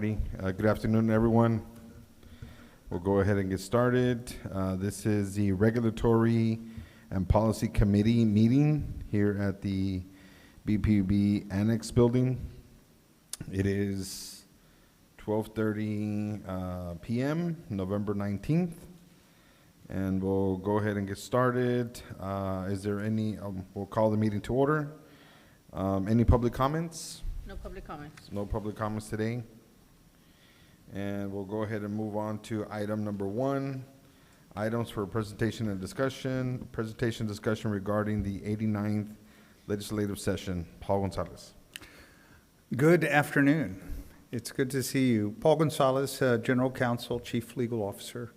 righty. Good afternoon, everyone. We'll go ahead and get started. This is the Regulatory and Policy Committee meeting here at the BPB Annex Building. It is 12:30 p.m., November 19th, and we'll go ahead and get started. Is there any, we'll call the meeting to order. Any public comments? No public comments. No public comments today. And we'll go ahead and move on to item number 1, items for presentation and discussion. Presentation discussion regarding the 89th legislative session. Paul Gonzalez. Good afternoon. It's good to see you. Paul Gonzalez, General Counsel, Chief Legal Officer.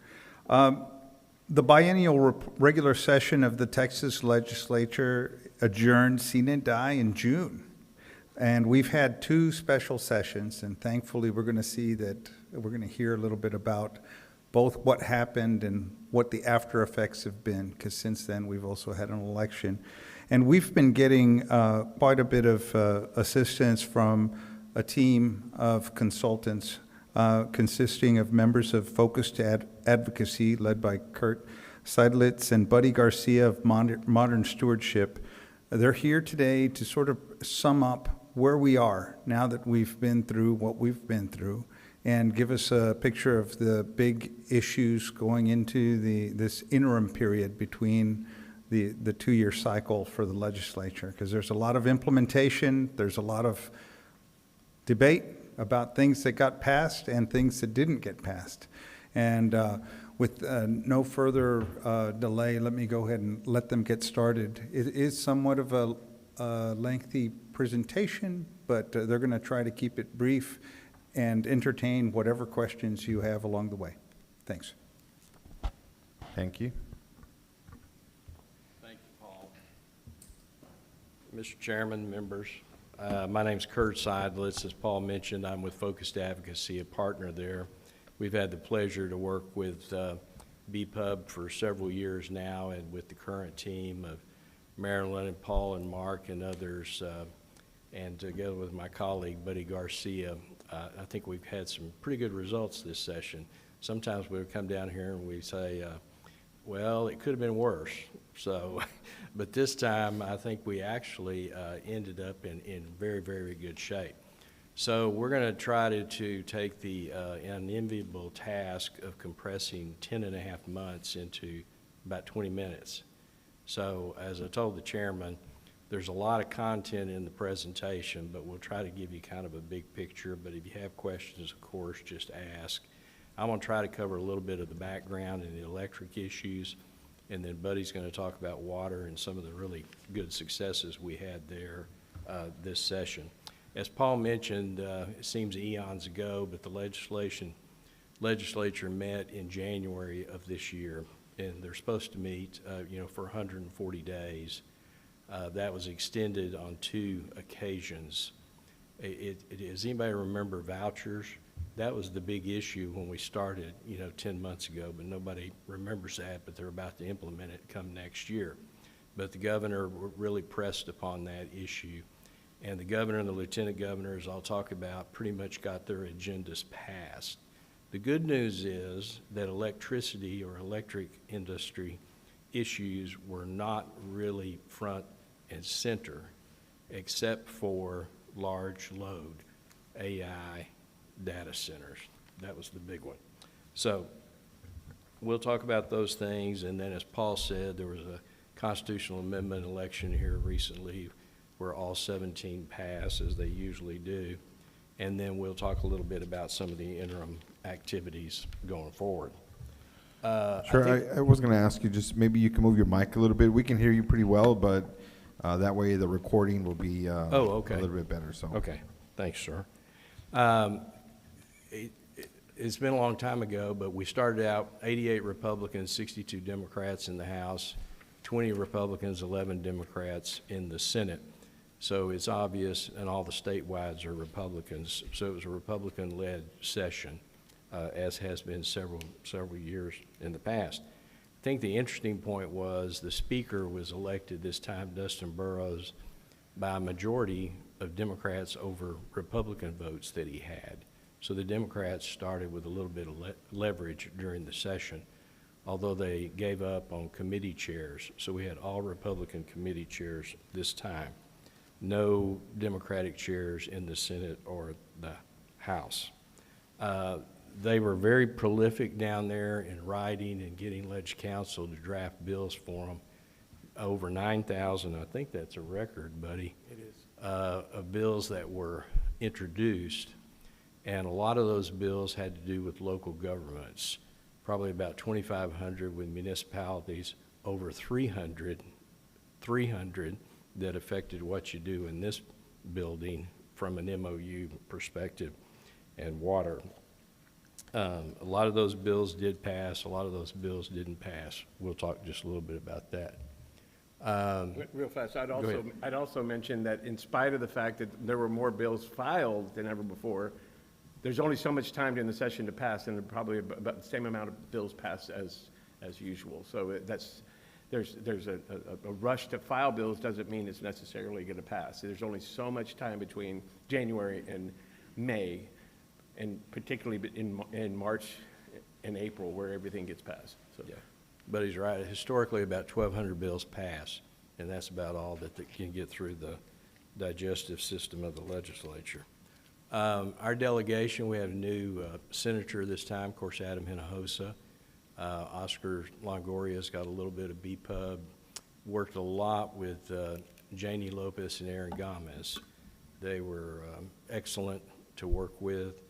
The biennial regular session of the Texas Legislature adjourned sine die in June. And we've had 2 special sessions, and thankfully we're going to see that we're going to hear a little bit about both what happened and what the after effects have been, because since then we've also had an election. And we've been getting quite a bit of assistance from a team of consultants consisting of members of Focused Advocacy led by Kurt Seidlitz and Buddy Garcia of Modern Stewardship. They're here today to sort of sum up where we are now that we've been through what we've been through and give us a picture of the big issues going into this interim period between the 2-year cycle for the legislature, because there's a lot of implementation, there's a lot of debate about things that got passed and things that didn't get passed. And with no further delay, let me go ahead and let them get started. It is somewhat of a lengthy presentation, but they're going to try to keep it brief and entertain whatever questions you have along the way. Thanks. Thank you. Thank you, Paul. Mr. Chairman, members, my name's Kurt Seidlitz. As Paul mentioned, I'm with Focused Advocacy, a partner there. We've had the pleasure to work with BPUB for several years now, and with the current team of Marilyn and Paul and Mark and others, and together with my colleague Buddy Garcia, I think we've had some pretty good results this session. Sometimes we would come down here and we say, well, it could have been worse. So, but this time I think we actually ended up in very, very good shape. So we're going to try to take the unenviable task of compressing 10.5 months into about 20 minutes. So as I told the chairman, there's a lot of content in the presentation, but we'll try to give you kind of a big picture. But if you have questions, of course, just ask. I'm going to try to cover a little bit of the background and the electric issues, and then Buddy's going to talk about water and some of the really good successes we had there this session. As Paul mentioned, it seems eons ago, but the legislature met in January of this year, and they're supposed to meet, for 140 days. That was extended on 2 occasions. Does anybody remember vouchers? That was the big issue when we started, 10 months ago, but nobody remembers that, but they're about to implement it come next year. But the governor really pressed upon that issue, and the governor and the lieutenant governors I'll talk about pretty much got their agendas passed. The good news is that electricity or electric industry issues were not really front and center, except for large load AI data centers. That was the big one. So we'll talk about those things, and then as Paul said, there was a constitutional amendment election here recently where all 17 passed, as they usually do, and then we'll talk a little bit about some of the interim activities going forward. Sure, I was going to ask you, just maybe you can move your mic a little bit. We can hear you pretty well, but that way the recording will be a little bit better. So. Okay, thanks, sir. It's been a long time ago, but we started out 88 Republicans, 62 Democrats in the House, 20 Republicans, 11 Democrats in the Senate. So it's obvious, and all the statewides are Republicans. So it was a Republican-led session, as has been several years in the past. I think the interesting point was the speaker was elected this time, Dustin Burrows, by a majority of Democrats over Republican votes that he had. So the Democrats started with a little bit of leverage during the session, although they gave up on committee chairs. So we had all Republican committee chairs this time. No Democratic chairs in the Senate or the House. They were very prolific down there in writing and getting Ledge Council to draft bills for them. Over 9,000, I think that's a record, buddy. It is. Of bills that were introduced, and a lot of those bills had to do with local governments. Probably about 2,500 with municipalities, over 300 that affected what you do in this building from an MOU perspective and water. A lot of those bills did pass, a lot of those bills didn't pass. We'll talk just a little bit about that. Real fast, ahead. I'd also mention that in spite of the fact that there were more bills filed than ever before, there's only so much time during the session to pass, and probably about the same amount of bills passed as usual. So there's a rush to file bills doesn't mean it's necessarily going to pass. There's only so much time between January and May, and particularly in March and April, where everything gets passed. So. Yeah, but he's right. Historically, about 1,200 bills pass, and that's about all that they can get through the digestive system of the legislature. Our delegation, we have a new senator this time, of course, Adam Hinojosa. Oscar Longoria's got a little bit of BPUB, worked a lot with Janie Lopez and Aaron Gomez. They were excellent to work with,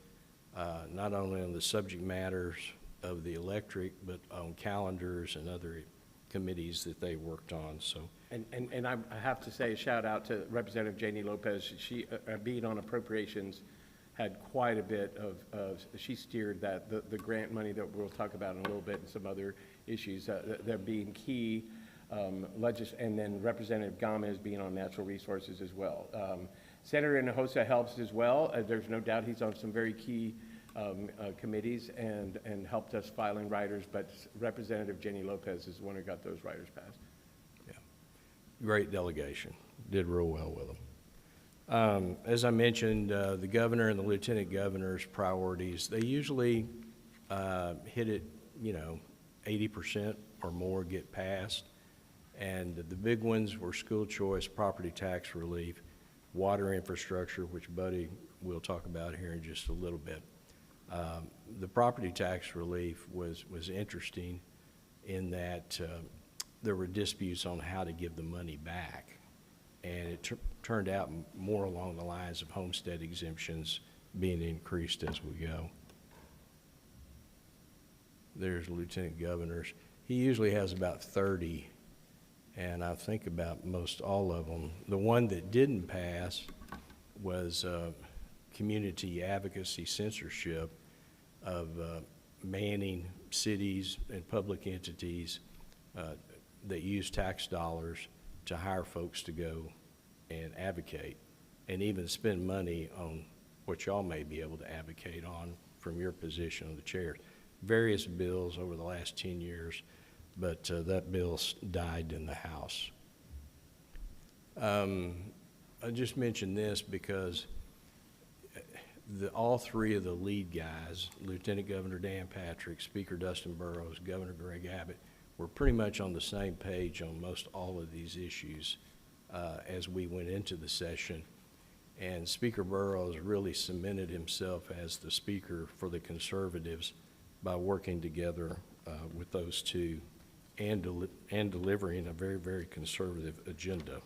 not only on the subject matters of the electric, but on calendars and other committees that they worked on. So, And I have to say a shout out to Representative Janie Lopez. She, being on appropriations, had quite a bit of she steered the grant money that we'll talk about in a little bit and some other issues, they're being key, and then Representative Gomez being on natural resources as well. Senator Hinojosa helps as well. There's no doubt he's on some very key committees and helped us filing riders, but Representative Jenny Lopez is the one who got those riders passed. yeah, great delegation. Did real well with them. As I mentioned, the governor and the lieutenant governor's priorities, they usually hit it, 80% or more get passed. And the big ones were school choice, property tax relief, water infrastructure, which Buddy will talk about here in just a little bit. The property tax relief was interesting in that there were disputes on how to give the money back. And it turned out more along the lines of homestead exemptions being increased as we go. There's lieutenant governors. He usually has about 30, and I think about most all of them. The one that didn't pass was community advocacy censorship of manning cities and public entities that use tax dollars to hire folks to go and advocate and even spend money on what y'all may be able to advocate on from your position on the chair. Various bills over the last 10 years, but that bill died in the House. I just mentioned this because all three of the lead guys, Lieutenant Governor Dan Patrick, Speaker Dustin Burrows, Governor Greg Abbott, were pretty much on the same page on most all of these issues as we went into the session. And Speaker Burrows really cemented himself as the speaker for the conservatives by working together with those two and delivering a very, very conservative agenda.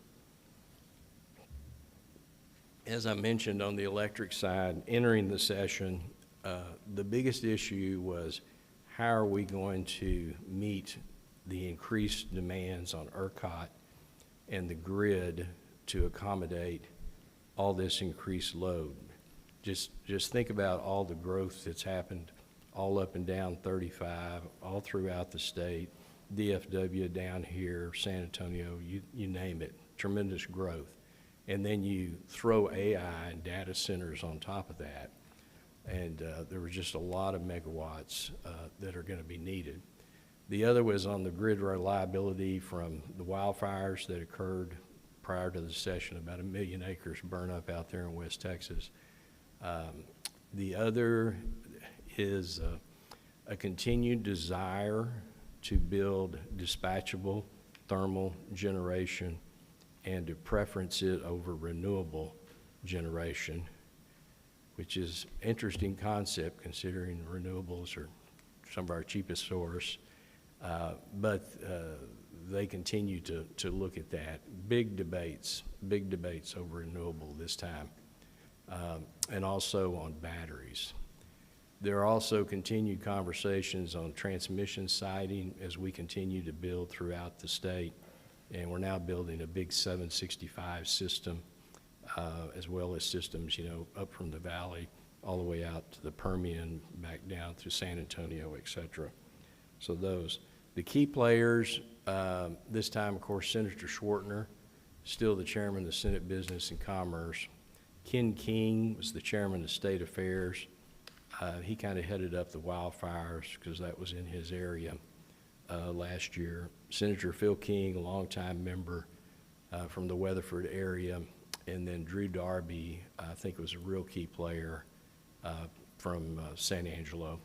As I mentioned on the electric side, entering the session, the biggest issue was how are we going to meet the increased demands on ERCOT and the grid to accommodate all this increased load. Just think about all the growth that's happened all up and down 35, all throughout the state, DFW down here, San Antonio, you name it, tremendous growth. And then you throw AI and data centers on top of that, and there was just a lot of megawatts that are going to be needed. The other was on the grid reliability from the wildfires that occurred prior to the session, about 1 million acres burn up out there in West Texas. The other is a continued desire to build dispatchable thermal generation and to preference it over renewable generation, which is an interesting concept considering renewables are some of our cheapest source. But they continue to look at that. Big debates over renewable this time, and also on batteries. There are also continued conversations on transmission siting as we continue to build throughout the state. And we're now building a big 765 system, as well as systems, up from the valley all the way out to the Permian, back down through San Antonio, et cetera. So those. The key players, this time, of course, Senator Schwartner, still the chairman of the Senate Business and Commerce. Ken King was the chairman of State Affairs. He kind of headed up the wildfires because that was in his area last year. Senator Phil King, a longtime member from the Weatherford area. And then Drew Darby, I think was a real key player from San Angelo.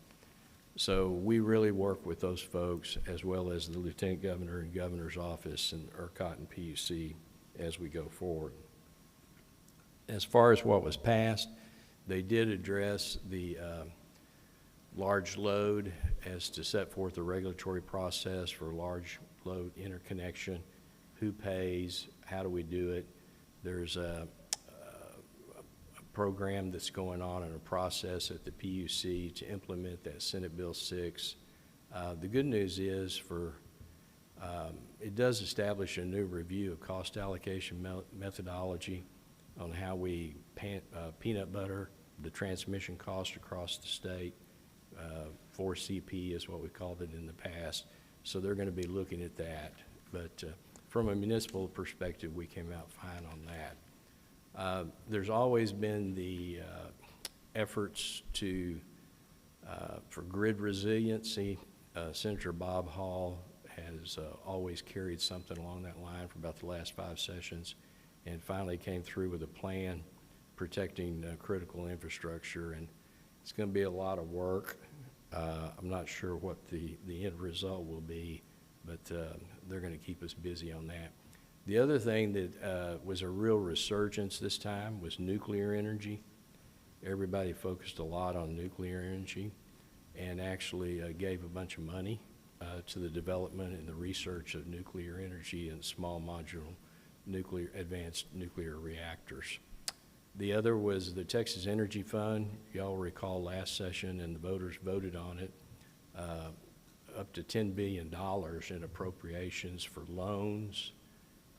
So we really work with those folks as well as the Lieutenant Governor and Governor's Office and ERCOT and PUC as we go forward. As far as what was passed, they did address the large load as to set forth a regulatory process for large load interconnection, who pays, how do we do it. There's a program that's going on and a process at the PUC to implement that Senate Bill 6. The good news is it does establish a new review of cost allocation methodology on how we peanut butter the transmission cost across the state. 4CP is what we called it in the past. So they're going to be looking at that. But from a municipal perspective, we came out fine on that. There's always been the efforts for grid resiliency. Senator Bob Hall has always carried something along that line for about the last 5 sessions and finally came through with a plan protecting critical infrastructure. And it's going to be a lot of work. I'm not sure what the end result will be, but they're going to keep us busy on that. The other thing that was a real resurgence this time was nuclear energy. Everybody focused a lot on nuclear energy and actually gave a bunch of money to the development and the research of nuclear energy and small modular advanced nuclear reactors. The other was the Texas Energy Fund. Y'all recall last session, and the voters voted on it, up to $10 billion in appropriations for loans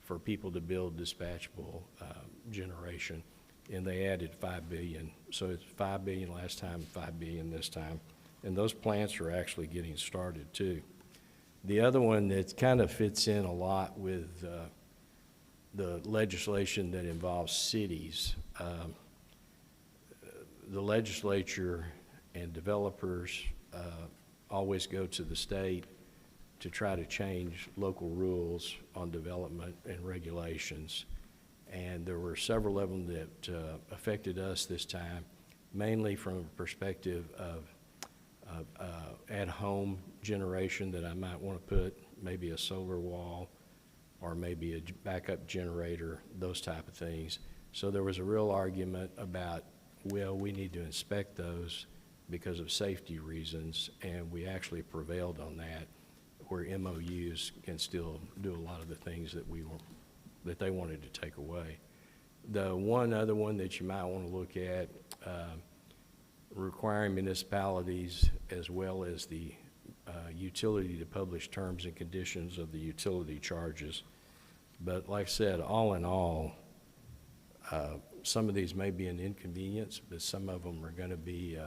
for people to build dispatchable generation, and they added $5 billion. So it's $5 billion last time, $5 billion this time, and those plants are actually getting started too. The other one that kind of fits in a lot with the legislation that involves cities. The legislature and developers always go to the state to try to change local rules on development and regulations. And there were several of them that affected us this time, mainly from a perspective of at-home generation that I might want to put, maybe a solar wall or maybe a backup generator, those type of things. So there was a real argument about, well, we need to inspect those because of safety reasons, and we actually prevailed on that, where MOUs can still do a lot of the things that they wanted to take away. The one other one that you might want to look at, requiring municipalities as well as the utility to publish terms and conditions of the utility charges. But like I said, all in all, some of these may be an inconvenience, but some of them are going to be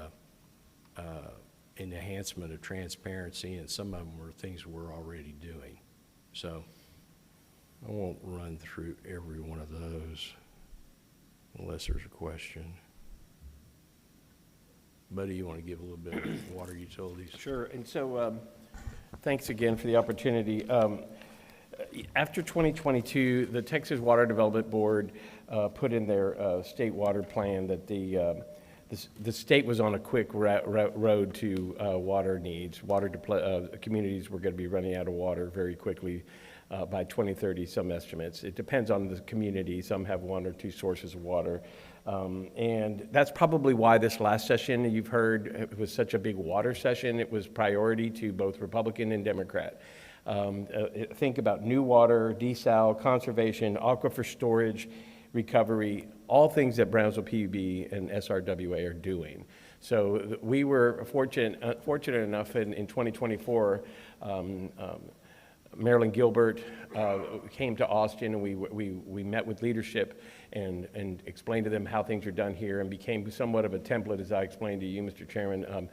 an enhancement of transparency, and some of them are things we're already doing. So I won't run through every one of those unless there's a question. Buddy, you want to give a little bit of water utilities? Sure, and so thanks again for the opportunity. After 2022, the Texas Water Development Board put in their state water plan that the state was on a quick road to water needs. Communities were going to be running out of water very quickly by 2030, some estimates. It depends on the community. Some have 1 or 2 sources of water. And that's probably why this last session, you've heard, it was such a big water session. It was priority to both Republican and Democrat. Think about new water, desal, conservation, aquifer storage, recovery, all things that Brownsville PUB and SRWA are doing. So we were fortunate enough in 2024, Marilyn Gilbert came to Austin, and we met with leadership and explained to them how things are done here, and became somewhat of a template, as I explained to you, Mr. Chairman,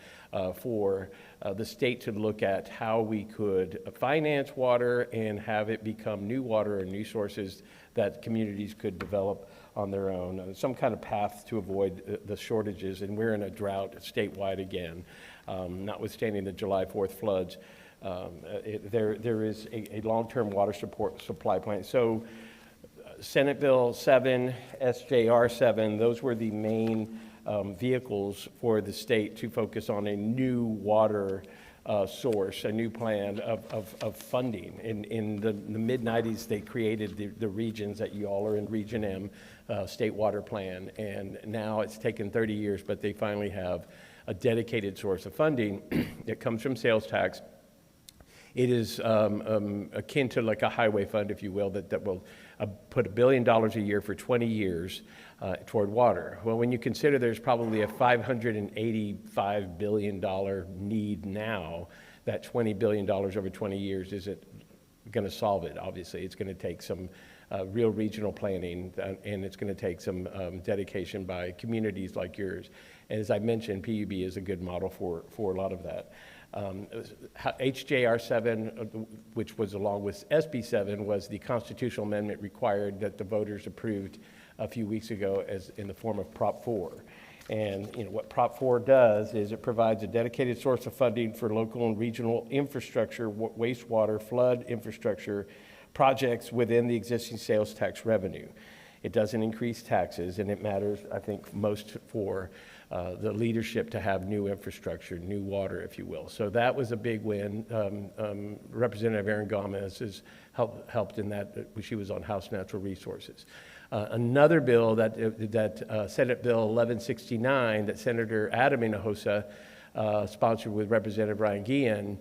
for the state to look at how we could finance water and have it become new water or new sources that communities could develop on their own, some kind of path to avoid the shortages. And we're in a drought statewide again, notwithstanding the July 4th floods. There is a long-term water supply plan. So Senate Bill 7, SJR 7, those were the main vehicles for the state to focus on a new water source, a new plan of funding. In the mid-90s, they created the regions that you all are in, Region M, State Water Plan, and now it's taken 30 years, but they finally have a dedicated source of funding that comes from sales tax. It is akin to like a highway fund, if you will, that will put $1 billion a year for 20 years toward water. Well, when you consider there's probably a $585 billion need now, that $20 billion over 20 years isn't going to solve it, obviously. It's going to take some real regional planning, and it's going to take some dedication by communities like yours. And as I mentioned, PUB is a good model for a lot of that. HJR 7, which was along with SB 7, was the constitutional amendment required that the voters approved a few weeks ago as in the form of Prop 4. And what Prop 4 does is it provides a dedicated source of funding for local and regional infrastructure, wastewater, flood infrastructure projects within the existing sales tax revenue. It doesn't increase taxes, and it matters, I think, most for the leadership to have new infrastructure, new water, if you will. So that was a big win. Representative Erin Gomez has helped in that. She was on House Natural Resources. Another bill that Senate Bill 1169 that Senator Adam Hinojosa sponsored with Representative Ryan Guillen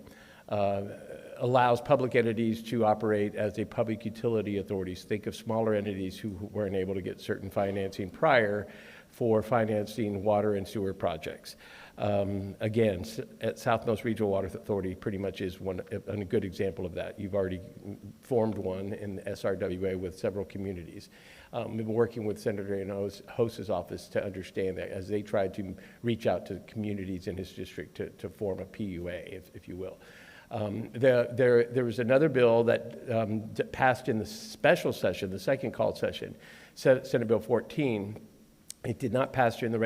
allows public entities to operate as a public utility authorities. Think of smaller entities who weren't able to get certain financing prior for financing water and sewer projects. Again, at South Most Regional Water Authority pretty much is a good example of that. You've already formed one in the SRWA with several communities. We've been working with Senator Hinojosa's office to understand that as they tried to reach out to communities in his district to form a PUA, if you will. There was another bill that passed in the special session, the second called session, Senate Bill 14. It did not pass during the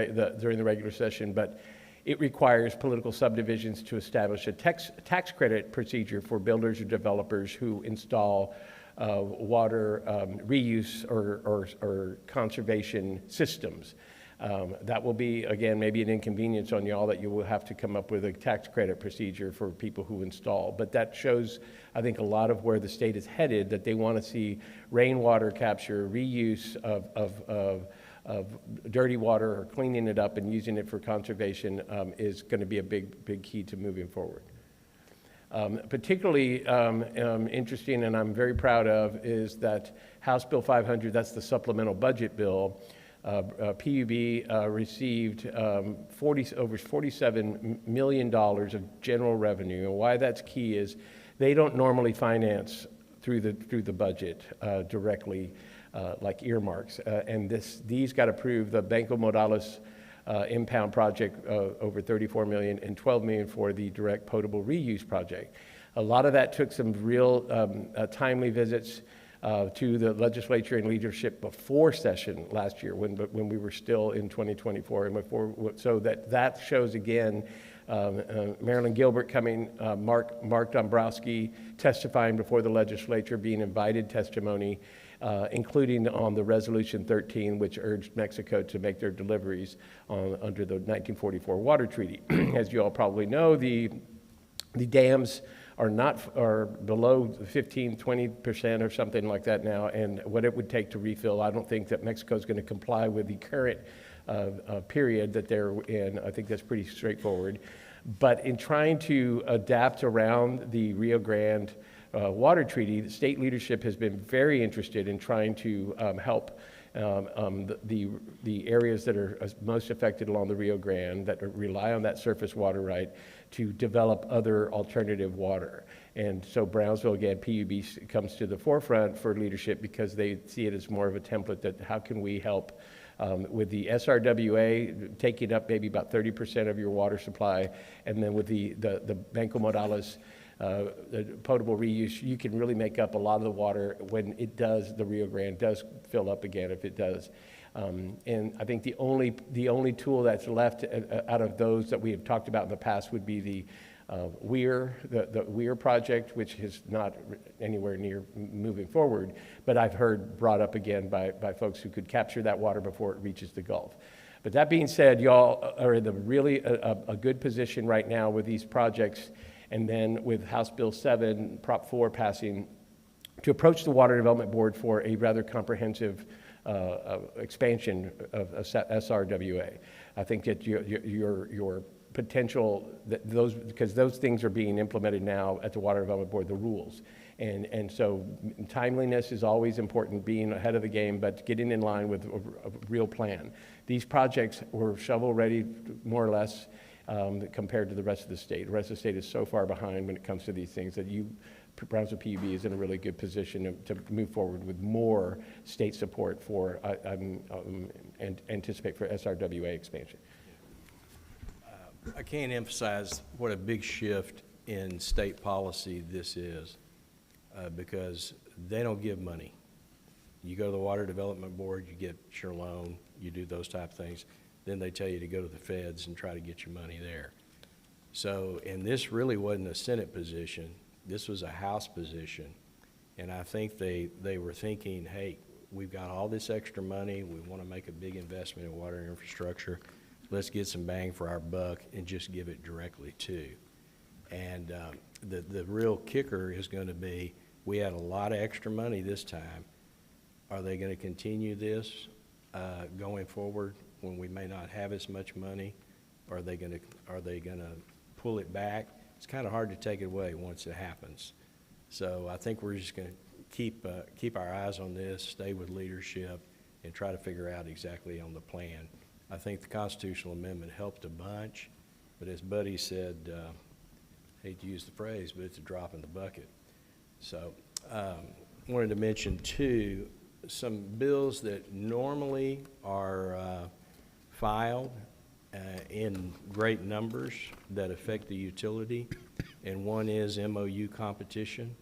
regular session, but it requires political subdivisions to establish a tax credit procedure for builders or developers who install water reuse or conservation systems. That will be, again, maybe an inconvenience on y'all that you will have to come up with a tax credit procedure for people who install. But that shows, I think, a lot of where the state is headed, that they want to see rainwater capture, reuse of dirty water, or cleaning it up and using it for conservation is going to be a big key to moving forward. Particularly interesting, and I'm very proud of, is that House Bill 500, that's the supplemental budget bill. PUB received over $47 million of general revenue. And why that's key is they don't normally finance through the budget directly like earmarks. And these got approved. The Banco Modales impound project over $34 million and $12 million for the direct potable reuse project. A lot of that took some real timely visits to the legislature and leadership before session last year when we were still in 2024 and before, so that shows again Marilyn Gilbert coming, Mark Dombrowski testifying before the legislature, being invited testimony, including on the Resolution 13, which urged Mexico to make their deliveries under the 1944 Water Treaty. As you all probably know, the dams are below 15-20% or something like that now, and what it would take to refill, I don't think that Mexico is going to comply with the current period that they're in. I think that's pretty straightforward. But in trying to adapt around the Rio Grande Water Treaty, the state leadership has been very interested in trying to help the areas that are most affected along the Rio Grande, that rely on that surface water right, to develop other alternative water. And so Brownsville, again, PUB comes to the forefront for leadership because they see it as more of a template that how can we help with the SRWA taking up maybe about 30% of your water supply, and then with the Banco Morales the potable reuse, you can really make up a lot of the water when it does, the Rio Grande does fill up again, if it does. And I think the only tool that's left out of those that we have talked about in the past would be the the Weir project, which is not anywhere near moving forward, but I've heard brought up again by folks who could capture that water before it reaches the Gulf. But that being said, y'all are in a good position right now with these projects, and then with House Bill 7, Prop 4 passing, to approach the Water Development Board for a rather comprehensive expansion of SRWA. I think that your potential, because those things are being implemented now at the Water Development Board, the rules. And so timeliness is always important, being ahead of the game, but getting in line with a real plan. These projects were shovel-ready, more or less, compared to the rest of the state. The rest of the state is so far behind when it comes to these things that Brownsville PUB is in a really good position to move forward with more state support for, and anticipate for SRWA expansion. I can't emphasize what a big shift in state policy this is, because they don't give money. You go to the Water Development Board, you get your loan, you do those type of things. Then they tell you to go to the feds and try to get your money there. So, and this really wasn't a Senate position. This was a House position. And I think they were thinking, hey, we've got all this extra money. We want to make a big investment in water infrastructure. Let's get some bang for our buck and just give it directly to. And the real kicker is going to be, we had a lot of extra money this time. Are they going to continue this going forward when we may not have as much money? Or are they going to pull it back? It's kind of hard to take it away once it happens. So I think we're just going to keep our eyes on this, stay with leadership, and try to figure out exactly on the plan. I think the constitutional amendment helped a bunch, but as Buddy said, hate to use the phrase, but it's a drop in the bucket. So wanted to mention too, some bills that normally are filed in great numbers that affect the utility, and one is MOU competition.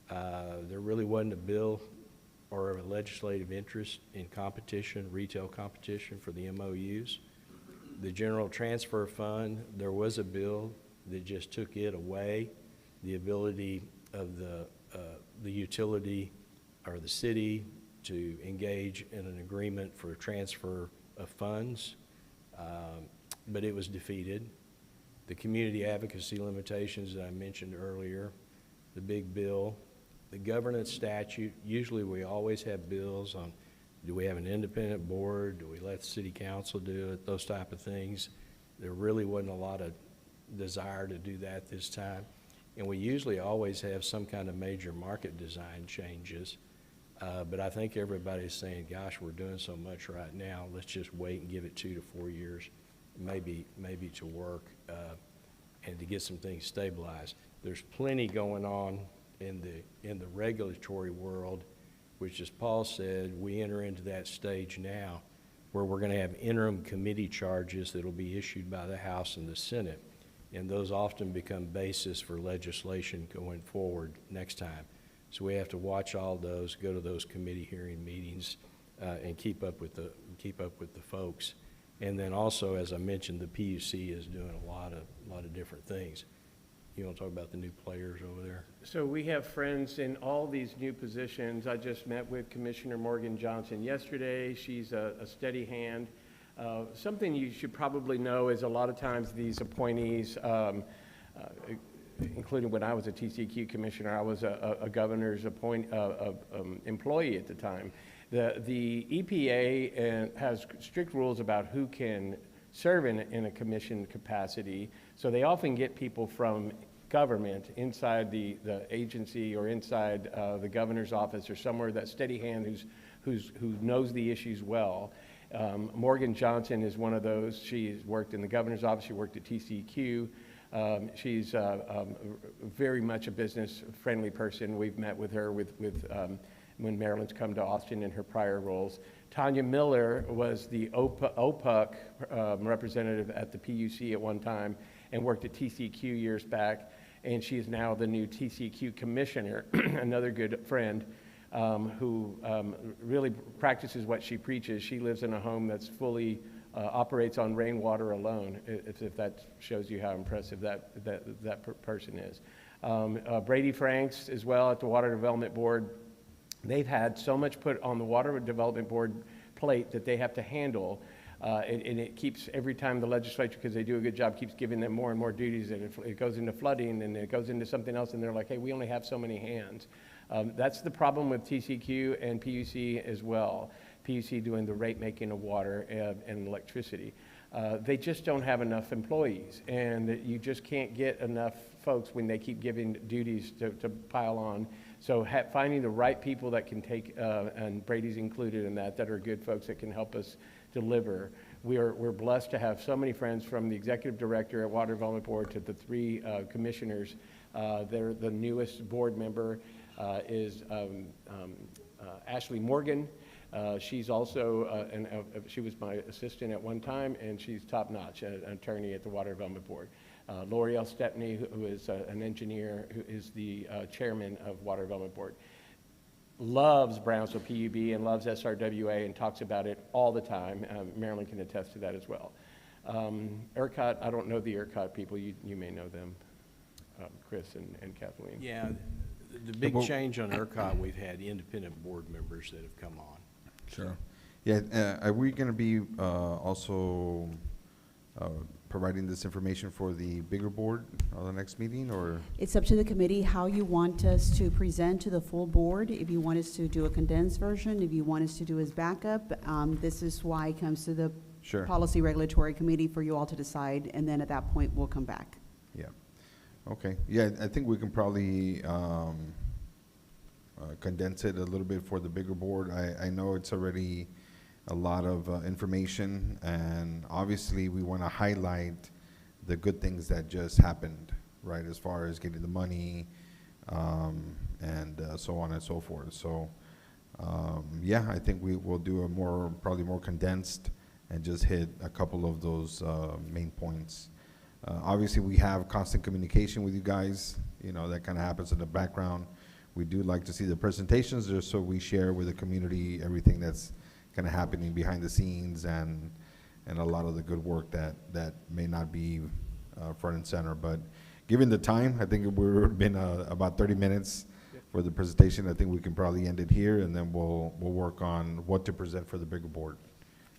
There really wasn't a bill or a legislative interest in competition, retail competition for the MOUs. The General Transfer Fund, there was a bill that just took it away, the ability of the utility or the city to engage in an agreement for transfer of funds, but it was defeated. The community advocacy limitations that I mentioned earlier, the big bill, the governance statute. Usually we always have bills on, do we have an independent board? Do we let the city council do it? Those type of things. There really wasn't a lot of desire to do that this time. And we usually always have some kind of major market design changes. But I think everybody's saying, gosh, we're doing so much right now. Let's just wait and give it 2 to 4 years, maybe to work and to get some things stabilized. There's plenty going on in the regulatory world, which, as Paul said, we enter into that stage now where we're going to have interim committee charges that will be issued by the House and the Senate, and those often become basis for legislation going forward next time. So we have to watch all those, go to those committee hearing meetings, and keep up with the folks. And then also, as I mentioned, the PUC is doing a lot of different things. You want to talk about the new players over there? So we have friends in all these new positions. I just met with Commissioner Morgan Johnson yesterday. She's a steady hand. Something you should probably know is a lot of times these appointees, including when I was a TCEQ commissioner, I was a governor's employee at the time. The EPA has strict rules about who can serve in a commission capacity, so they often get people from government inside the agency or inside the governor's office or somewhere, that steady hand who knows the issues well. Morgan Johnson is one of those. She's worked in the governor's office. She worked at TCEQ. She's very much a business-friendly person. We've met with her when Marilyn's come to Austin in her prior roles. Tanya Miller was the OPUC representative at the PUC at one time and worked at TCEQ years back, and she is now the new TCEQ commissioner, another good friend who really practices what she preaches. She lives in a home that's fully operates on rainwater alone, if that shows you how impressive that person is. Brady Franks as well at the Water Development Board. They've had so much put on the Water Development Board plate that they have to handle, and it keeps, every time the legislature, because they do a good job, keeps giving them more and more duties, and it goes into flooding, and it goes into something else, and they're like, hey, we only have so many hands. That's the problem with TCEQ and PUC as well. PUC doing the rate making of water and electricity. They just don't have enough employees, and you just can't get enough folks when they keep giving duties to pile on. So finding the right people that can take, and Brady's included in that are good folks that can help us deliver. We're blessed to have so many friends, from the executive director at Water Development Board to the three commissioners. They're the newest board member is Ashley Morgan. She's also, she was my assistant at one time, and she's top-notch, an attorney at the Water Development Board. L'Oreal Stepney, who is an engineer, who is the chairman of Water Development Board, loves Brownsville PUB and loves SRWA and talks about it all the time. Marilyn can attest to that as well. ERCOT, I don't know the ERCOT people. You may know them, Chris and Kathleen. Yeah, the big change on ERCOT, we've had independent board members that have come on. Sure. Yeah, are we going to be also providing this information for the bigger board on the next meeting, or? It's up to the committee how you want us to present to the full board. If you want us to do a condensed version, if you want us to do as backup, this is why it comes to the Sure. Policy Regulatory Committee for you all to decide, and then at that point, we'll come back. Yeah. Okay. Yeah, I think we can probably condense it a little bit for the bigger board. I know it's already a lot of information, and obviously we want to highlight the good things that just happened, right, as far as getting the money and so on and so forth. So, yeah, I think we will do a probably more condensed and just hit a couple of those main points. Obviously, we have constant communication with you guys. You know, that kind of happens in the background. We do like to see the presentations just so we share with the community everything that's kind of happening behind the scenes and a lot of the good work that may not be front and center. But given the time, I think we've been about 30 minutes for the presentation. I think we can probably end it here, and then we'll work on what to present for the bigger board,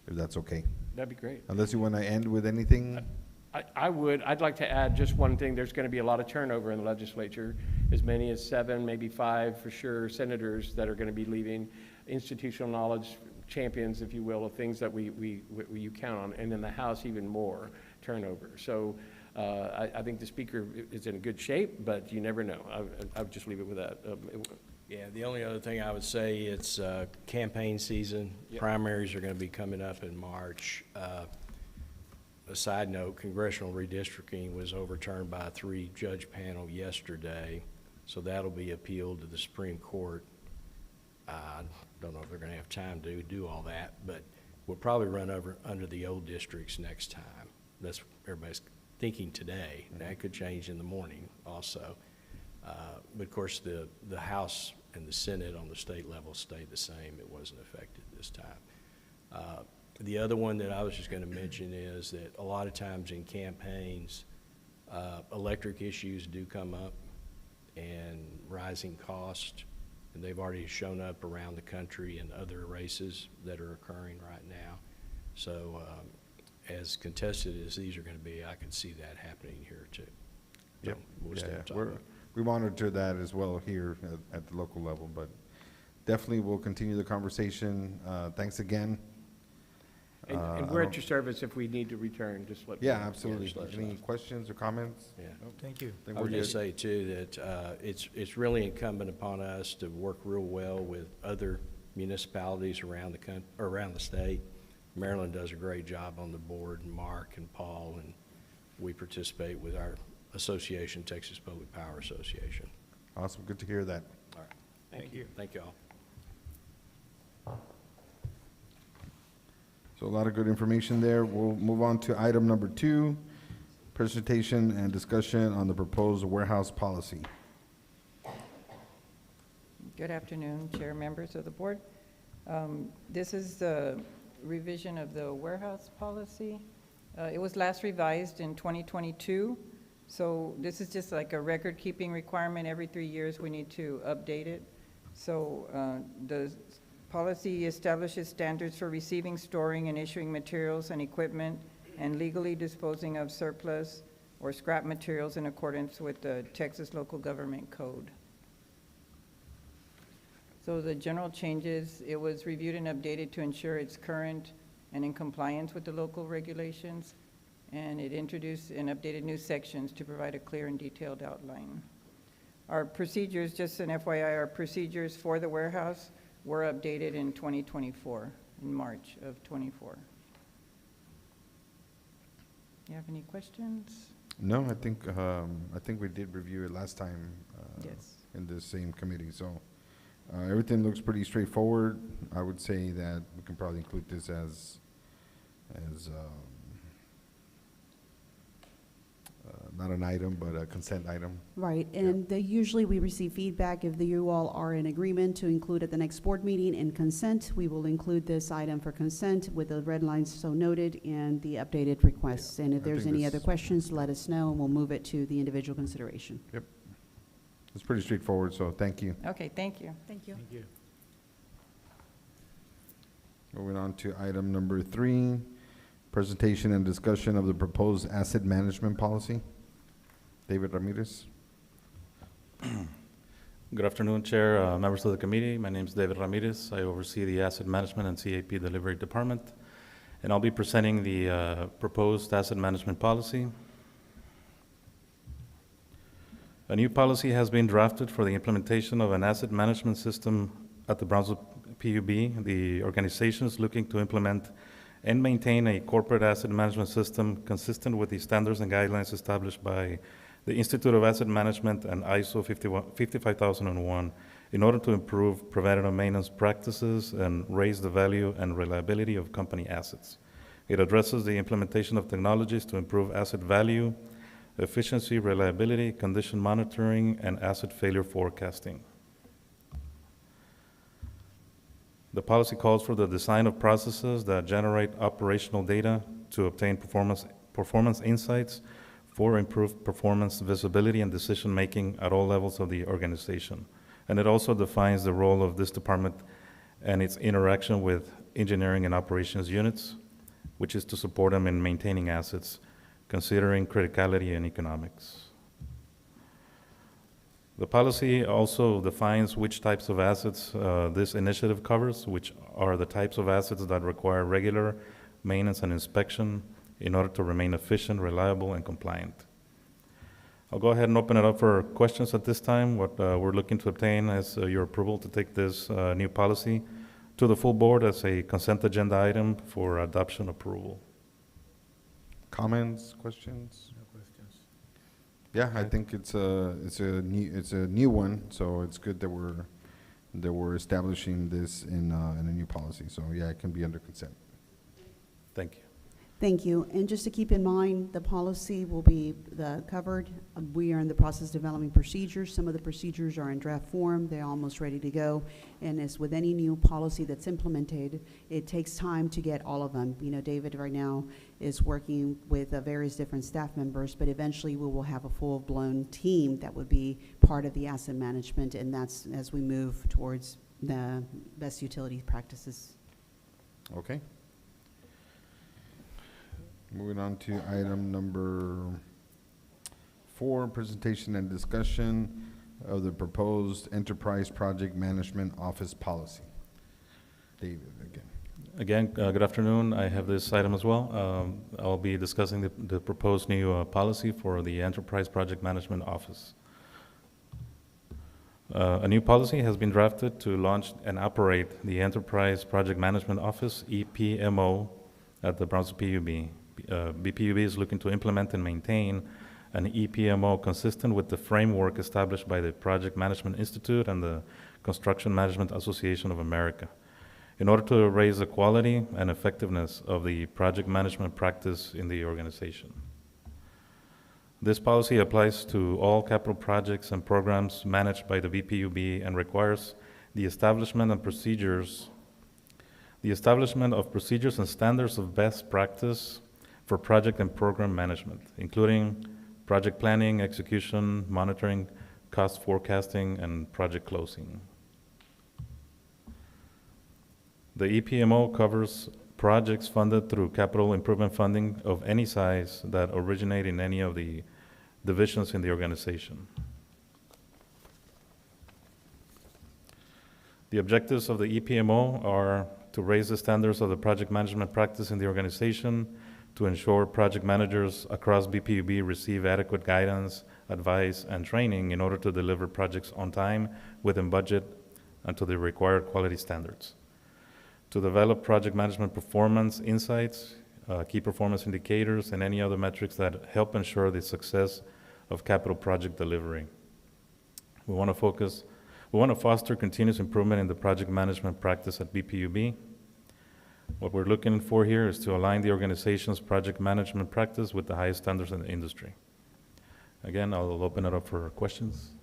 if that's okay. That'd be great. Unless you want to end with anything? I'd like to add just one thing. There's going to be a lot of turnover in the legislature, as many as 7, maybe 5 for sure, senators that are going to be leaving, institutional knowledge champions, if you will, of things that you count on, and in the House even more turnover. So I think the speaker is in good shape, but you never know. I would just leave it with that. Yeah, the only other thing I would say, it's campaign season. Yep. Primaries are going to be coming up in March. A side note, congressional redistricting was overturned by a 3-judge panel yesterday, so that'll be appealed to the Supreme Court. I don't know if they're going to have time to do all that, but we'll probably run under the old districts next time. That's what everybody's thinking today. That could change in the morning also. But of course, the House and the Senate on the state level stayed the same. It wasn't affected this time. The other one that I was just going to mention is that a lot of times in campaigns, electric issues do come up and rising cost, and they've already shown up around the country in other races that are occurring right now. So as contested as these are going to be, I can see that happening here too. So Yep. we'll Yeah, stay yeah. on top We're- of it. We monitor that as well here at the local level, but definitely we'll continue the conversation. Thanks again. And I we're at don't- your service if we need to return, just let me Yeah, know. absolutely. just let us Any know. questions or comments? Yeah. Thank you. Think I we're would just good? say too that it's really incumbent upon us to work real well with other municipalities around the state. Maryland does a great job on the board, and Mark and Paul, and we participate with our association, Texas Public Power Association. Awesome, good to hear that. All right. Thank you. Thank you all. So a lot of good information there. We'll move on to item number 2, presentation and discussion on the proposed warehouse policy. Good afternoon, Chair, members of the board. This is the revision of the warehouse policy. It was last revised in 2022, so this is just like a record-keeping requirement. Every 3 years, we need to update it. So the policy establishes standards for receiving, storing, and issuing materials and equipment, and legally disposing of surplus or scrap materials in accordance with the Texas Local Government Code. So the general changes, it was reviewed and updated to ensure it's current and in compliance with the local regulations, and it introduced and updated new sections to provide a clear and detailed outline. Our procedures, just an FYI, our procedures for the warehouse were updated in 2024, in March of '24. You have any questions? No, I think we did review it last time Yes. in the same committee, so everything looks pretty straightforward. I would say that we can probably include this as not an item, but a consent item. Right, and usually we receive feedback if you all are in agreement to include at the next board meeting in consent. We will include this item for consent with the red lines so noted and the updated requests. And if I there's think any this- other questions, let us know, and we'll move it to the individual consideration. It's pretty straightforward, so thank you. Okay, thank you. Thank you. Moving on to item number 3, presentation and discussion of the proposed asset management policy. David Ramirez. Good afternoon, Chair, members of the committee. My name is David Ramirez. I oversee the Asset Management and CAP Delivery Department, and I'll be presenting the proposed asset management policy. A new policy has been drafted for the implementation of an asset management system at the Brownsville PUB. The organization is looking to implement and maintain a corporate asset management system consistent with the standards and guidelines established by the Institute of Asset Management and ISO 55001 in order to improve preventative maintenance practices and raise the value and reliability of company assets. It addresses the implementation of technologies to improve asset value, efficiency, reliability, condition monitoring, and asset failure forecasting. The policy calls for the design of processes that generate operational data to obtain performance insights for improved performance, visibility, and decision-making at all levels of the organization. And it also defines the role of this department and its interaction with engineering and operations units, which is to support them in maintaining assets, considering criticality and economics. The policy also defines which types of assets this initiative covers, which are the types of assets that require regular maintenance and inspection in order to remain efficient, reliable, and compliant. I'll go ahead and open it up for questions at this time. What we're looking to obtain is your approval to take this new policy to the full board as a consent agenda item for adoption approval. Comments, questions? No questions. Yeah, I think it's a new one, so it's good that we're establishing this in a new policy. So yeah, it can be under consent. Thank you. Thank you. And just to keep in mind, the policy will be covered. We are in the process of developing procedures. Some of the procedures are in draft form. They're almost ready to go. And as with any new policy that's implemented, it takes time to get all of them. You know, David right now is working with various different staff members, but eventually we will have a full-blown team that would be part of the asset management, and that's as we move towards the best utility practices. Okay. Moving on to item number 4, presentation and discussion of the proposed enterprise project management office policy. David, again. Again, good afternoon. I have this item as well. I'll be discussing the proposed new policy for the Enterprise Project Management Office. A new policy has been drafted to launch and operate the Enterprise Project Management Office, EPMO, at the Brownsville PUB. BPUB is looking to implement and maintain an EPMO consistent with the framework established by the Project Management Institute and the Construction Management Association of America in order to raise the quality and effectiveness of the project management practice in the organization. This policy applies to all capital projects and programs managed by the BPUB and requires the establishment of procedures and standards of best practice for project and program management, including project planning, execution, monitoring, cost forecasting, and project closing. The EPMO covers projects funded through capital improvement funding of any size that originate in any of the divisions in the organization. The objectives of the EPMO are to raise the standards of the project management practice in the organization, to ensure project managers across BPUB receive adequate guidance, advice, and training in order to deliver projects on time, within budget, and to the required quality standards. To develop project management performance insights, key performance indicators, and any other metrics that help ensure the success of capital project delivery. We want to foster continuous improvement in the project management practice at BPUB. What we're looking for here is to align the organization's project management practice with the highest standards in the industry. Again, I'll open it up for questions.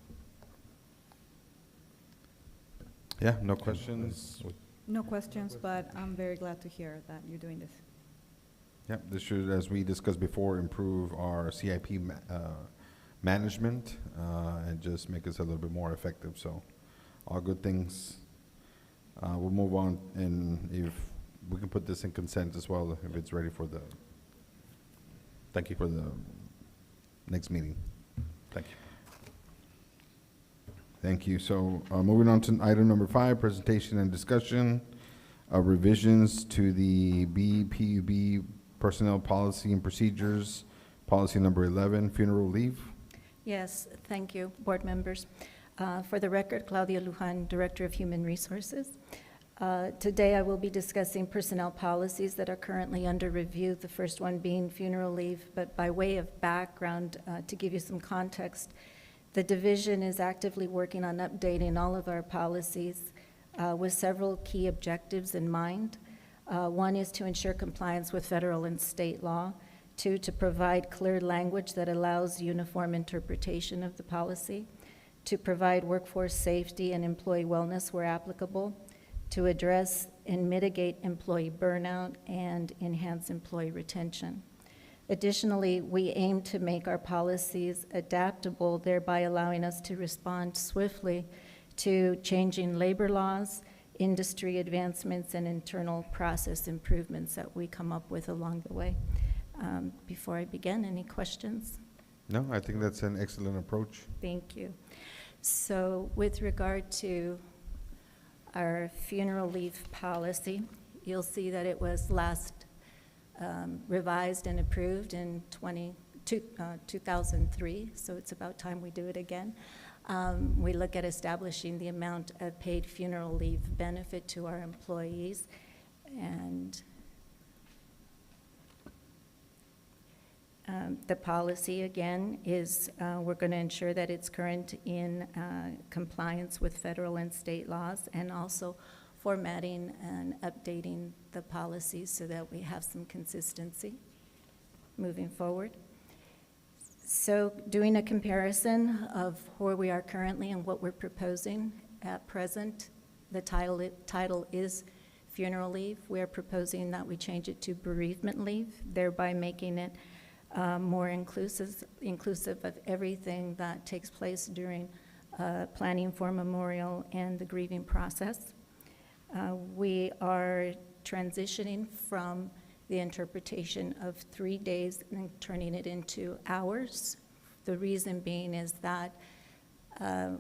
Yeah, no questions? No questions, but I'm very glad to hear that you're doing this. Yeah, this should, as we discussed before, improve our CIP management and just make us a little bit more effective. So all good things. We'll move on, and if we can put this in consent as well, if it's ready for the Thank you. for the next meeting. Thank you. Thank you. So moving on to item number 5, presentation and discussion of revisions to the BPUB personnel policy and procedures, policy number 11, funeral leave. Yes, thank you, board members. For the record, Claudia Lujan, Director of Human Resources. Today I will be discussing personnel policies that are currently under review, the first one being funeral leave. But by way of background, to give you some context, the division is actively working on updating all of our policies with several key objectives in mind. One is to ensure compliance with federal and state law. 2, to provide clear language that allows uniform interpretation of the policy. To provide workforce safety and employee wellness where applicable. To address and mitigate employee burnout and enhance employee retention. Additionally, we aim to make our policies adaptable, thereby allowing us to respond swiftly to changing labor laws, industry advancements, and internal process improvements that we come up with along the way. Before I begin, any questions? No, I think that's an excellent approach. Thank you. So with regard to our funeral leave policy, you'll see that it was last revised and approved in 2003, so it's about time we do it again. We look at establishing the amount of paid funeral leave benefit to our employees, and the policy, again, is we're going to ensure that it's current in compliance with federal and state laws, and also formatting and updating the policies so that we have some consistency. moving forward. So doing a comparison of where we are currently and what we're proposing at present, the title is funeral leave. We're proposing that we change it to bereavement leave, thereby making it more inclusive of everything that takes place during planning for memorial and the grieving process. We are transitioning from the interpretation of 3 days and turning it into hours. The reason being is that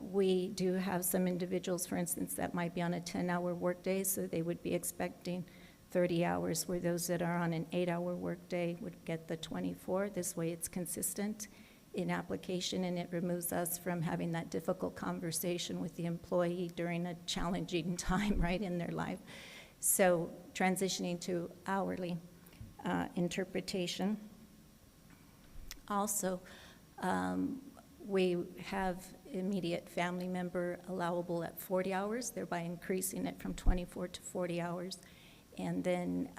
we do have some individuals, for instance, that might be on a 10-hour workday, so they would be expecting 30 hours, where those that are on an 8-hour workday would get the 24. This way it's consistent in application, and it removes us from having that difficult conversation with the employee during a challenging time, right, in their life. So transitioning to hourly interpretation. Also, we have immediate family member allowable at 40 hours, thereby increasing it from 24 to 40 hours, and then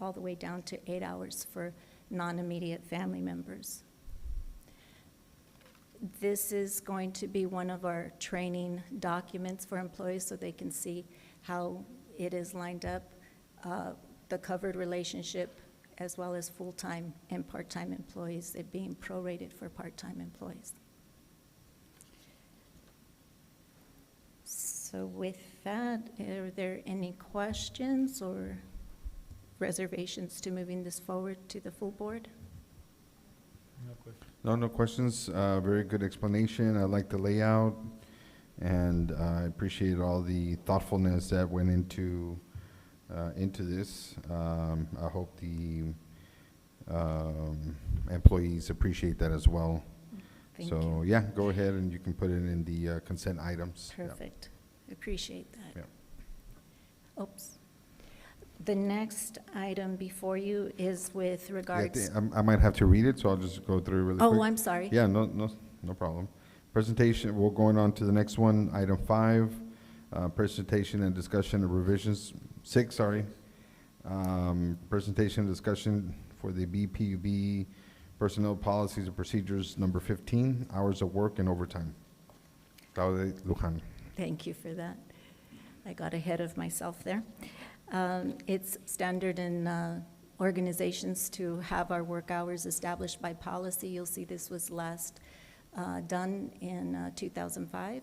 all the way down to 8 hours for non-immediate family members. This is going to be one of our training documents for employees so they can see how it is lined up, the covered relationship, as well as full-time and part-time employees, it being prorated for part-time employees. So with that, are there any questions or reservations to moving this forward to the full board? No questions. Very good explanation. I like the layout, and I appreciate all the thoughtfulness that went into this. I hope the employees appreciate that as well. Thank So, you. yeah, go ahead and you can put it in the consent items. Yeah. Perfect. Appreciate that. Yeah. Oops. The next item before you is with Yeah, regards. I might have to read it, so I'll just go through really quick. Oh, I'm sorry. Yeah, no problem. Presentation, we're going on to the next one, item 5, presentation and discussion of revisions, 6, sorry. Presentation and discussion for the BPUB personnel policies and procedures, number 15, hours of work and overtime. Claudia Luján. Thank you for that. I got ahead of myself there. It's standard in organizations to have our work hours established by policy. You'll see this was last done in 2005,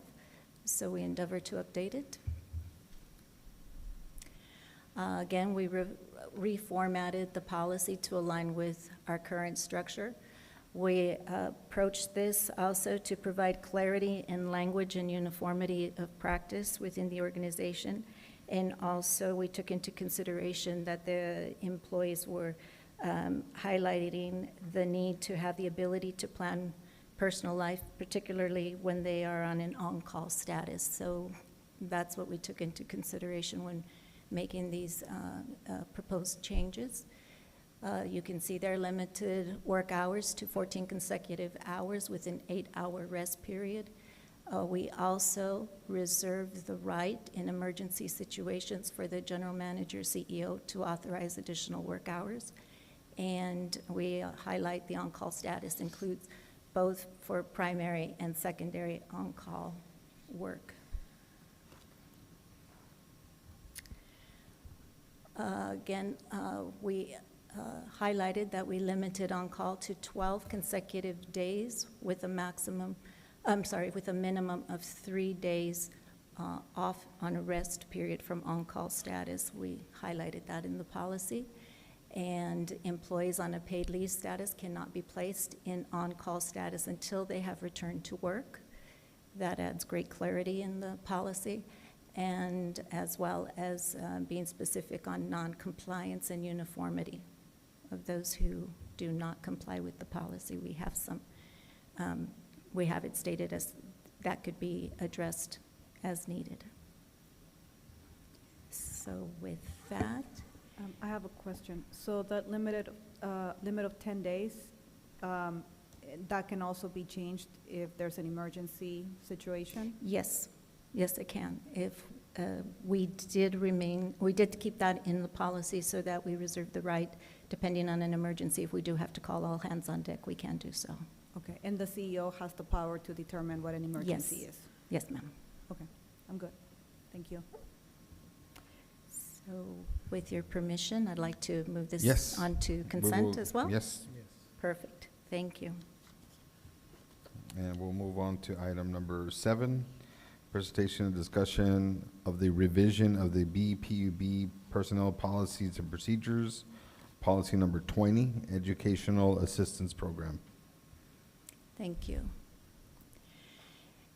so we endeavor to update it. Again, we reformatted the policy to align with our current structure. We approached this also to provide clarity in language and uniformity of practice within the organization. And also, we took into consideration that the employees were highlighting the need to have the ability to plan personal life, particularly when they are on an on-call status. So that's what we took into consideration when making these proposed changes. You can see they're limited work hours to 14 consecutive hours with an 8-hour rest period. We also reserve the right in emergency situations for the general manager, CEO, to authorize additional work hours. And we highlight the on-call status includes both for primary and secondary on-call work. Again, we highlighted that we limited on-call to 12 consecutive days with a minimum of 3 days off on a rest period from on-call status. We highlighted that in the policy. And employees on a paid leave status cannot be placed in on-call status until they have returned to work. That adds great clarity in the policy, and as well as being specific on non-compliance and uniformity of those who do not comply with the policy. We have some, we have it stated as that could be addressed as needed. So with that. I have a question. So that limit of 10 days, that can also be changed if there's an emergency situation? Yes, yes, it can. If we did keep that in the policy so that we reserve the right, depending on an emergency, if we do have to call all hands on deck, we can do so. Okay, and the CEO has the power to determine what an emergency is? Yes, ma'am. Okay, I'm good. Thank you. So with your permission, I'd like to move this Yes. on to We consent will- as well? Yes, Perfect, thank you. and we'll move on to item number 7, presentation and discussion of the revision of the BPUB personnel policies and procedures, policy number 20, educational assistance program. Thank you.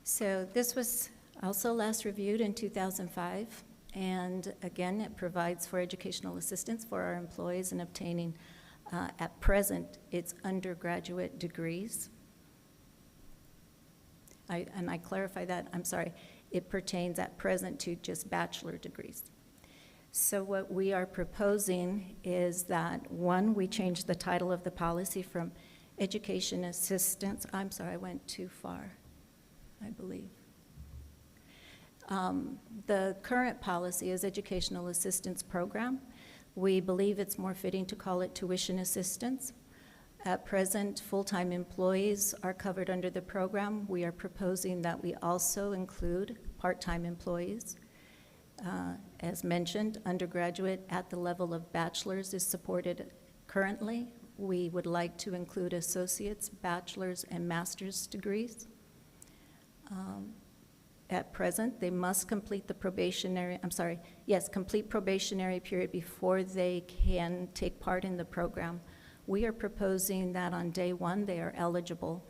So this was also last reviewed in 2005, and again, it provides for educational assistance for our employees in obtaining, at present, its undergraduate degrees. And I clarify that, I'm sorry, it pertains at present to just bachelor degrees. So what we are proposing is that, one, we change the title of the policy from education assistance, I'm sorry, I went too far, I believe. The current policy is educational assistance program. We believe it's more fitting to call it tuition assistance. At present, full-time employees are covered under the program. We are proposing that we also include part-time employees. As mentioned, undergraduate at the level of bachelor's is supported currently. We would like to include associates, bachelor's, and master's degrees. At present, they must complete the complete probationary period before they can take part in the program. We are proposing that on day one, they are eligible.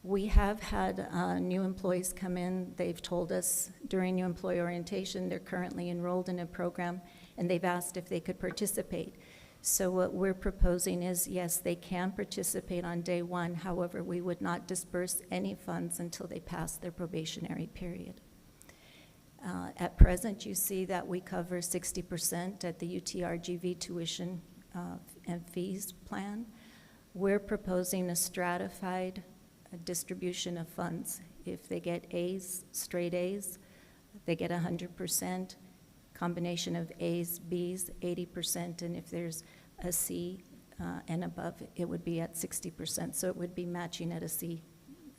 We have had new employees come in. They've told us during new employee orientation they're currently enrolled in a program, and they've asked if they could participate. So what we're proposing is, yes, they can participate on day one. However, we would not disperse any funds until they pass their probationary period. At present, you see that we cover 60% at the UTRGV tuition and fees plan. We're proposing a stratified distribution of funds. If they get A's, straight A's, they get 100%. Combination of A's, B's, 80%, and if there's a C and above, it would be at 60%. So it would be matching at a C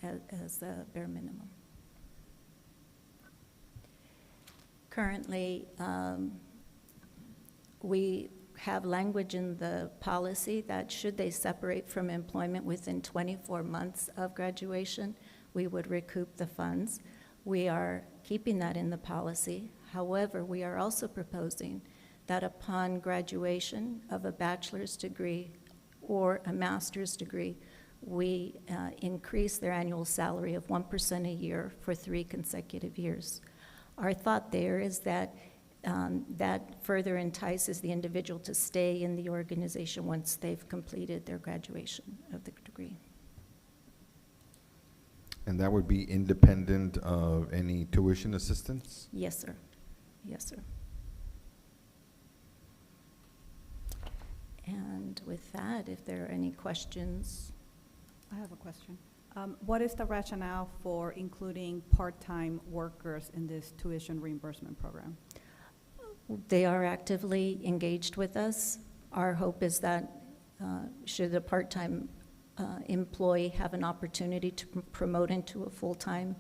as the bare minimum. Currently, we have language in the policy that should they separate from employment within 24 months of graduation, we would recoup the funds. We are keeping that in the policy. However, we are also proposing that upon graduation of a bachelor's degree or a master's degree, we increase their annual salary of 1% a year for 3 consecutive years. Our thought there is that that further entices the individual to stay in the organization once they've completed their graduation of the degree. And that would be independent of any tuition assistance? Yes, sir. Yes, sir. And with that, if there are any questions. I have a question. What is the rationale for including part-time workers in this tuition reimbursement program? They are actively engaged with us. Our hope is that should a part-time employee have an opportunity to promote into a full-time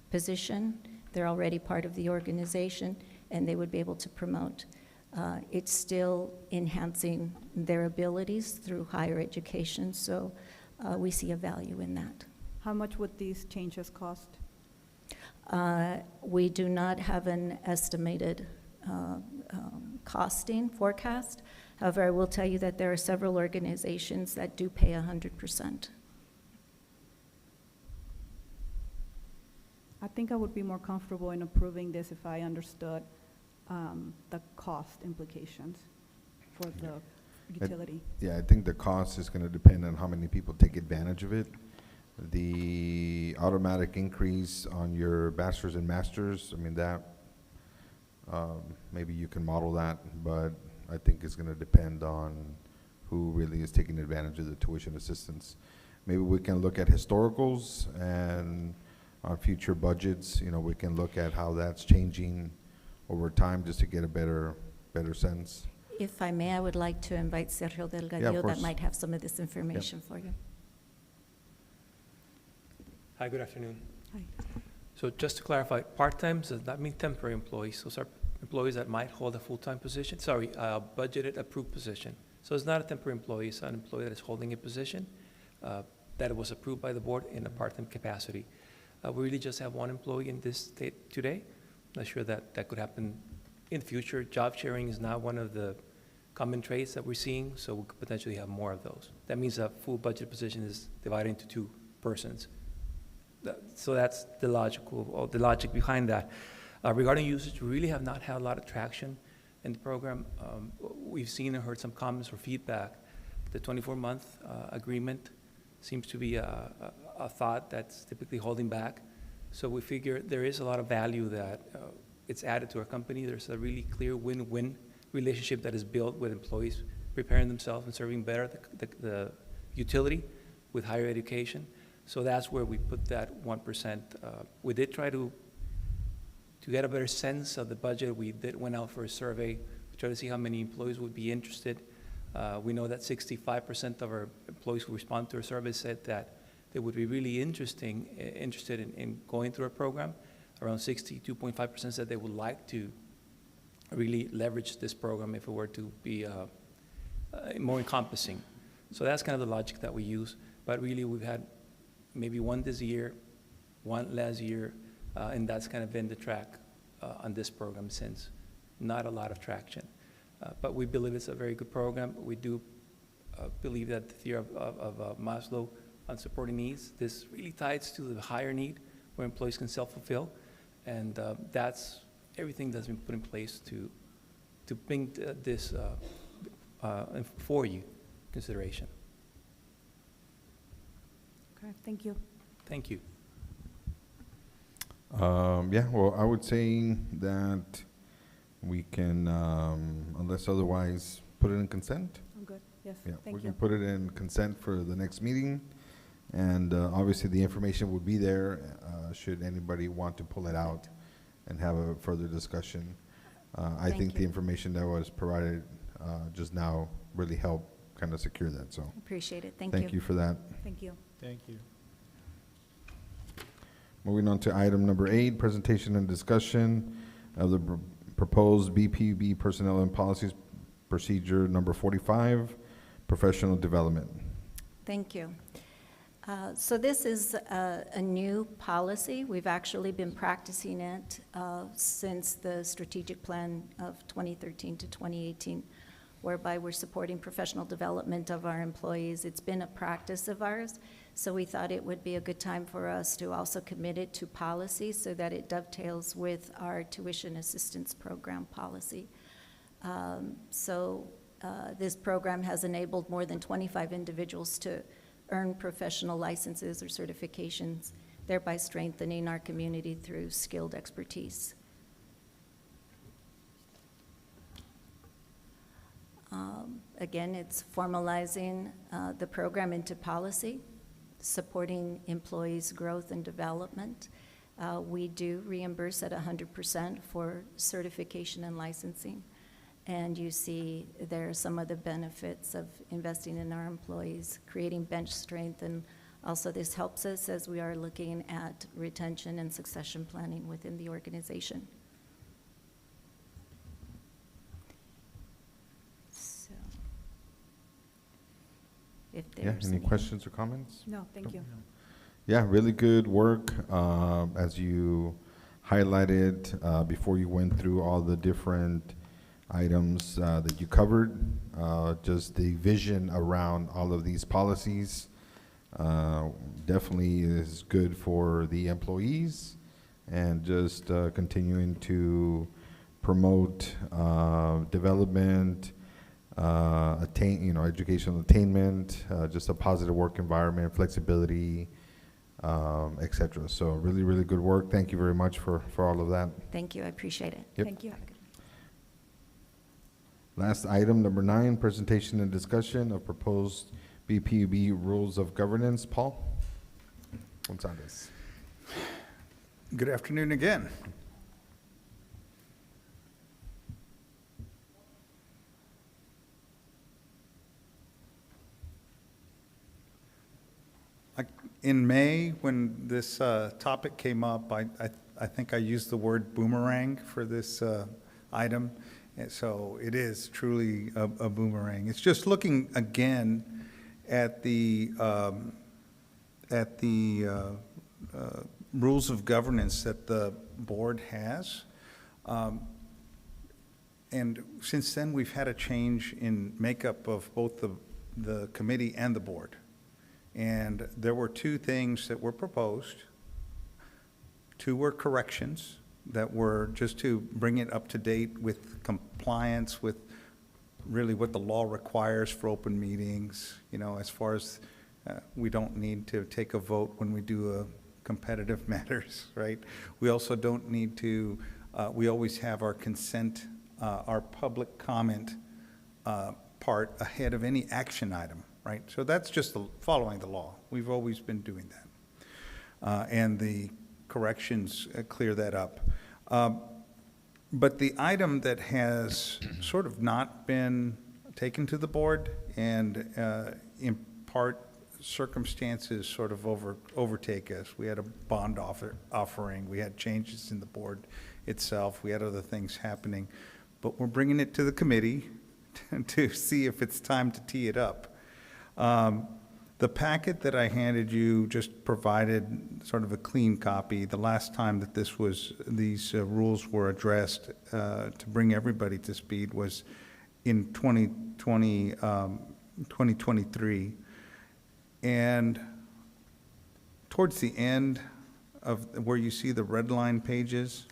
position, they're already part of the organization, and they would be able to promote. It's still enhancing their abilities through higher education, so we see a value in that. How much would these changes cost? We do not have an estimated costing forecast. However, I will tell you that there are several organizations that do pay 100%. I think I would be more comfortable in approving this if I understood the cost implications for the utility. Yeah, I think the cost is going to depend on how many people take advantage of it. The automatic increase on your bachelor's and master's, I mean, that, maybe you can model that, but I think it's going to depend on who really is taking advantage of the tuition assistance. Maybe we can look at historicals, and on future budgets, you know, we can look at how that's changing over time, just to get a better sense. If I may, I would like to invite Sergio Delgadillo that course. might have some of this information for you. Hi, good afternoon. Hi. So just to clarify, part-time does not mean temporary employees. Those are employees that might hold a full-time position, budgeted approved position. So it's not a temporary employee, it's an employee that is holding a position that was approved by the board in a part-time capacity. We really just have one employee in this state today. Not sure that that could happen in the future. Job sharing is not one of the common traits that we're seeing, so we could potentially have more of those. That means a full budget position is divided into 2 persons. So that's the logic behind that. Regarding usage, we really have not had a lot of traction in the program. We've seen and heard some comments or feedback. The 24-month agreement seems to be a thought that's typically holding back. So we figure there is a lot of value that it's added to our company. There's a really clear win-win relationship that is built with employees preparing themselves and serving better the utility with higher education. So that's where we put that 1%. We did try to get a better sense of the budget. We went out for a survey to try to see how many employees would be interested. We know that 65% of our employees who respond to our survey said that they would be really interested in going through our program. Around 62.5% said they would like to really leverage this program if it were to be more encompassing. So that's kind of the logic that we use. But really, we've had maybe one this year, one last year, and that's kind of been the track on this program since. Not a lot of traction. But we believe it's a very good program. We do believe that the theory of Maslow on supporting needs, this really ties to the higher need where employees can self-fulfill. And that's everything that's been put in place to bring this for you consideration. Okay, thank you. Thank you. Yeah, well, I would say that we can, unless otherwise, put it in consent. I'm good. Yes, Yeah, we thank can you. put it in consent for the next meeting. And obviously, the information would be there should anybody want to pull it out and have a further discussion. I Thank think the you. information that was provided just now really helped kind of secure that, so Appreciate it. Thank you. thank you for that. Thank you. Thank you. Moving on to item number 8, presentation and discussion of the proposed BPUB personnel and policies procedure number 45, professional development. Thank you. So this is a new policy. We've actually been practicing it since the strategic plan of 2013 to 2018, whereby we're supporting professional development of our employees. It's been a practice of ours, so we thought it would be a good time for us to also commit it to policy so that it dovetails with our tuition assistance program policy. This program has enabled more than 25 individuals to earn professional licenses or certifications, thereby strengthening our community through skilled expertise. Again, it's formalizing the program into policy, supporting employees' growth and development. We do reimburse at 100% for certification and licensing. And you see there are some of the benefits of investing in our employees, creating bench strength, and also this helps us as we are looking at retention and succession planning within the organization. So, if Yeah, there's any questions or comments? No, thank you. Yeah, really good work. As you highlighted before you went through all the different items that you covered, just the vision around all of these policies definitely is good for the employees, and just continuing to promote development, educational attainment, just a positive work environment, flexibility, et cetera. So really, really good work. Thank you very much for all of that. Thank you, I appreciate it. Yep. Thank you. Last item, number 9, presentation and discussion of proposed BPUB rules of governance. Paul Gonzalez. Good afternoon again. In May, when this topic came up, I think I used the word boomerang for this item. And so it is truly a boomerang. It's just looking again at the rules of governance that the board has. And since then, we've had a change in makeup of both the committee and the board. And there were two things that were proposed. Two were corrections that were just to bring it up to date with compliance with really what the law requires for open meetings, you know, as far as we don't need to take a vote when we do competitive matters, right? We also don't need to, we always have our consent, our public comment part ahead of any action item, right? So that's just following the law. We've always been doing that. And the corrections clear that up. But the item that has sort of not been taken to the board and in part circumstances sort of overtake us. We had a bond offering, we had changes in the board itself, we had other things happening, but we're bringing it to the committee to see if it's time to tee it up. The packet that I handed you just provided sort of a clean copy. The last time that these rules were addressed to bring everybody to speed was in 2023. And towards the end of where you see the red line pages,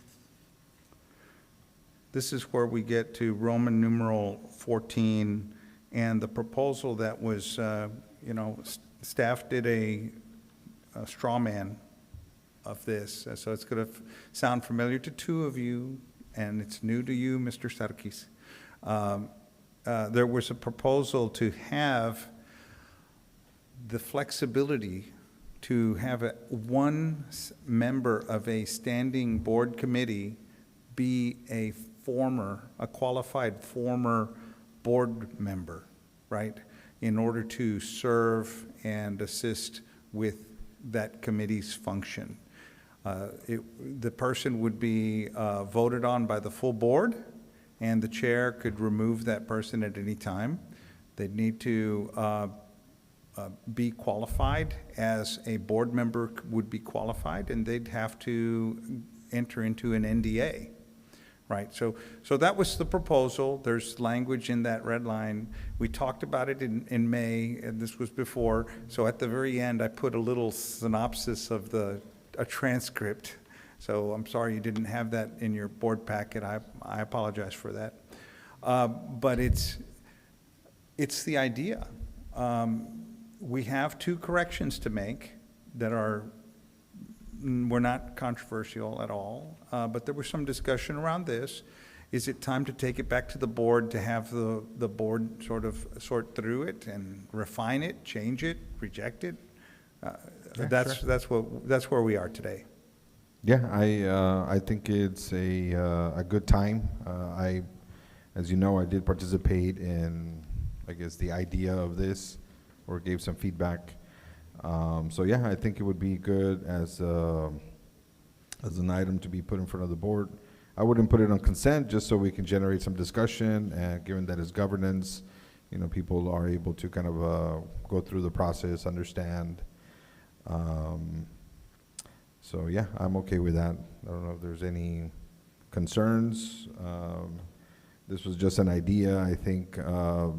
this is where we get to Roman numeral 14 and the proposal that was, staff did a straw man of this. So it's going to sound familiar to two of you, and it's new to you, Mr. Sarkis. There was a proposal to have the flexibility to have one member of a standing board committee be a qualified former board member, right? In order to serve and assist with that committee's function. The person would be voted on by the full board, and the chair could remove that person at any time. They'd need to be qualified as a board member would be qualified, and they'd have to enter into an NDA. Right, so that was the proposal. There's language in that red line. We talked about it in May, and this was before. So at the very end, I put a little synopsis of a transcript. So I'm sorry you didn't have that in your board packet. I apologize for that. But it's the idea. We have two corrections to make that were not controversial at all, but there was some discussion around this. Is it time to take it back to the board to have the board sort through it and refine it, change it, reject it? That's where we are today. Yeah, I think it's a good time. As you know, I did participate in, I guess, the idea of this, or gave some feedback. So yeah, I think it would be good as an item to be put in front of the board. I wouldn't put it on consent, just so we can generate some discussion, and given that it's governance, people are able to kind of go through the process, understand. So yeah, I'm okay with that. I don't know if there's any concerns. This was just an idea. I think, I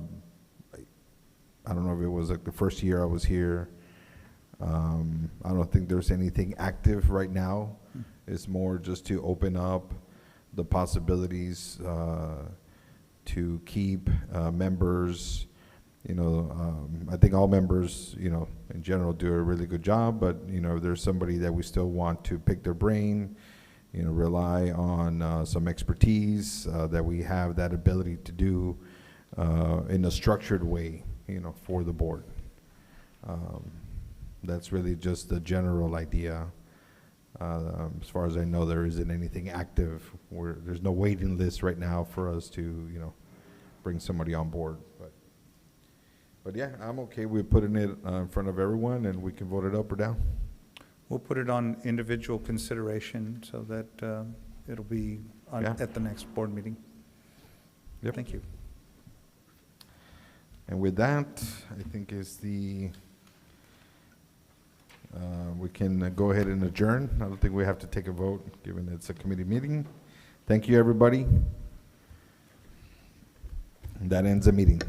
don't know if it was like the first year I was here. I don't think there's anything active right now. It's more just to open up the possibilities to keep members. I think all members, in general, do a really good job. But if there's somebody that we still want to pick their brain, rely on some expertise that we have that ability to do in a structured way, for the board. That's really just the general idea. As far as I know, there isn't anything active. There's no waiting list right now for us to, bring somebody on board. But But yeah, I'm okay with putting it in front of everyone, and we can vote it up or down. We'll put it on individual consideration so that it'll be Yeah. at the next board meeting. Yep. Thank you. And with that, I think is we can go ahead and adjourn. I don't think we have to take a vote, given it's a committee meeting. Thank you, everybody. And that ends the meeting.